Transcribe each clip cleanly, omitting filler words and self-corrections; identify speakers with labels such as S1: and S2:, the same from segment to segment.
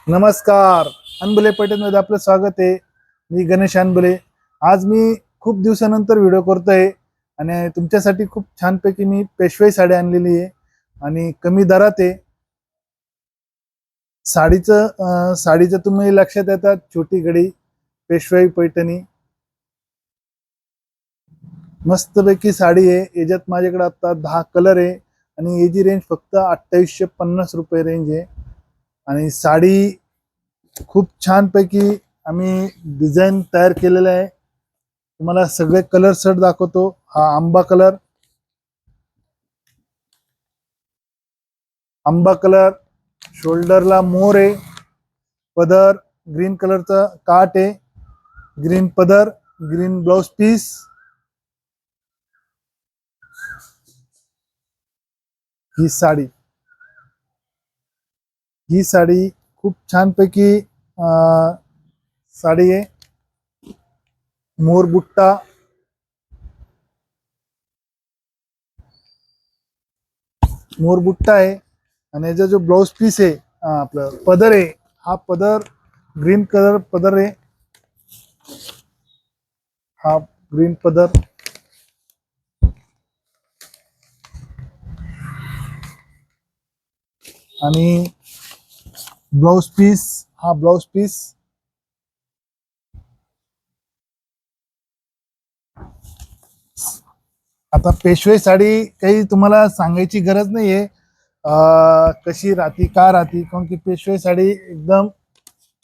S1: नमस्कार. अनबुले पैठणमध्ये आपलं स्वागत आहे. मी गणेश अनबुले. आज मी खूप दिवसानंतर व्हिडिओ करतोय आणि तुमच्यासाठी खूप छानपैकी मी पेशवाई साडी आणलेली आहे आणि कमी दरात आहे. साडीचं तुम्ही लक्षात येतात, छोटी घडी, पेशवाई पैठणी, मस्तपैकी साडी आहे. याच्यात माझ्याकडे आता 10 कलर आहे आणि याची रेंज फक्त 2850 रेंज आहे. आणि साडी खूप छानपैकी आम्ही डिझाईन तयार केलेलं आहे. तुम्हाला सगळे कलर सेट दाखवतो. आंबा कलर, शोल्डरला मोर आहे, पदर ग्रीन कलरचा काट आहे, ग्रीन पदर, ग्रीन ब्लाउज पीस. ही साडी ही साडी खूप छानपैकी साडी आहे. मोर बुट्टा, आहे आणि याचा जो ब्लाउज पीस आहे, आपलं पदर आहे, हा पदर ग्रीन कलर पदर आहे. हा ग्रीन पदर आणि ब्लाउज पीस, हा ब्लाउज पीस. आता पेशवाई साडी काही तुम्हाला सांगायची गरज नाहीये कशी राहती, का राहती, कारण की पेशवाई साडी एकदम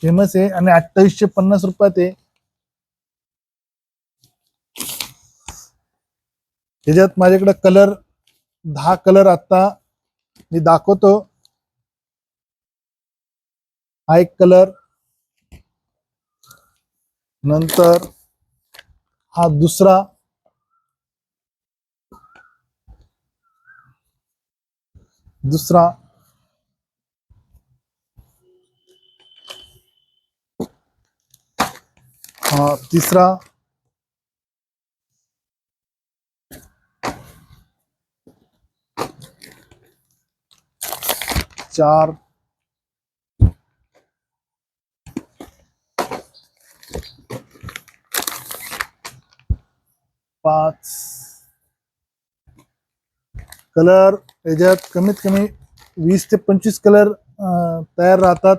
S1: फेमस आहे आणि 2850 आहे. त्याच्यात माझ्याकडे 10 कलर आता मी दाखवतो. हा एक कलर, नंतर हा दुसरा, हा तिसरा, चार, पाच. कलर याच्यात कमीत कमी 20 ते 25 कलर तयार राहतात.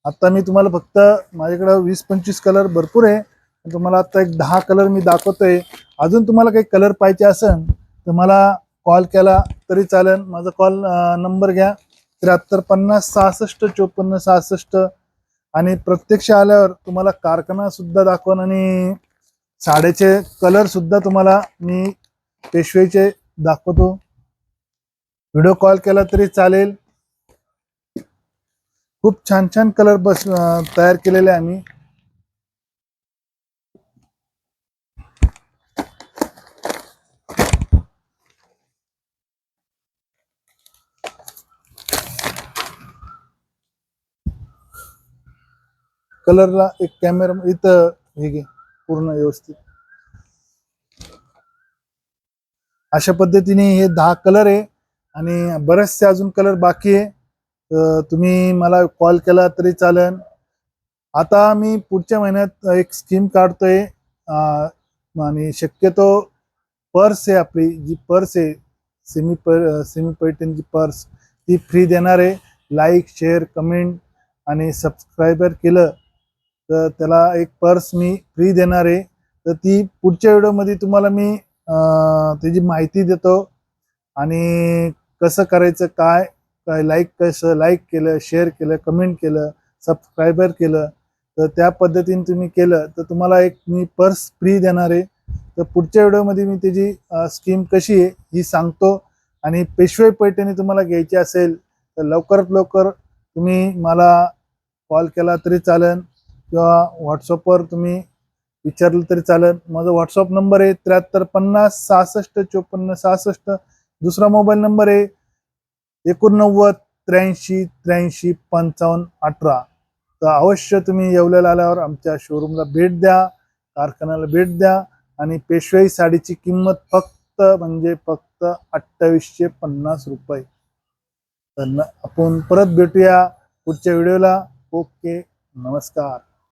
S1: आता मी तुम्हाला फक्त माझ्याकडे 20-25 कलर भरपूर आहे. तुम्हाला आता एक 10 कलर मी दाखवतोय. अजून तुम्हाला काही कलर पाहिजे असेल तर मला कॉल केला तरी चालेल. माझा कॉल नंबर घ्या, 7350 66 54 66. आणि प्रत्यक्ष आल्यावर तुम्हाला कारखाना सुद्धा दाखवून आणि साड्याचे कलर सुद्धा तुम्हाला मी पेशवाईचे दाखवतो. व्हिडिओ कॉल केला तरी चालेल. खूप छान छान कलर तयार केलेले आम्ही. कलरला एक कॅमेरा इथं हे घे, पूर्ण व्यवस्थित. अशा पद्धतीने हे 10 कलर आहे आणि बरेचसे अजून कलर बाकी आहे. तुम्ही मला कॉल केला तरी चालेल. आता मी पुढच्या महिन्यात एक स्कीम काढतोय आणि शक्यतो पर्स आहे, आपली जी पर्स आहे सेमी पैठणची पर्स, ती फ्री देणार आहे. लाईक, शेअर, कमेंट आणि सबस्क्रायबर केलं तर त्याला एक पर्स मी फ्री देणार आहे. तर ती पुढच्या व्हिडिओमध्ये तुम्हाला मी त्याची माहिती देतो आणि कसं करायचं, काय काय कसं लाईक केलं, शेअर केलं, कमेंट केलं, सबस्क्रायबर केलं तर त्या पद्धतीने तुम्ही केलं तर तुम्हाला एक मी पर्स फ्री देणार आहे. तर पुढच्या व्हिडिओमध्ये मी त्याची स्कीम कशी आहे ही सांगतो. आणि पेशवाई पैठणी तुम्हाला घ्यायची असेल तर लवकरात लवकर तुम्ही मला कॉल केला तरी चालेल किंवा व्हॉट्सअपवर तुम्ही विचारलं तरी चालेल. माझा व्हॉट्सअप नंबर आहे 7350 66 54 66. दुसरा मोबाईल नंबर आहे 89 83 83 55 18. तर अवश्य तुम्ही येवल्याला आल्यावर आमच्या शोरूमला भेट द्या, कारखान्याला भेट द्या. आणि पेशवाई साडीची किंमत फक्त 2850 रुपये. तर आपण परत भेटूया पुढच्या व्हिडिओला. ओके, नमस्कार.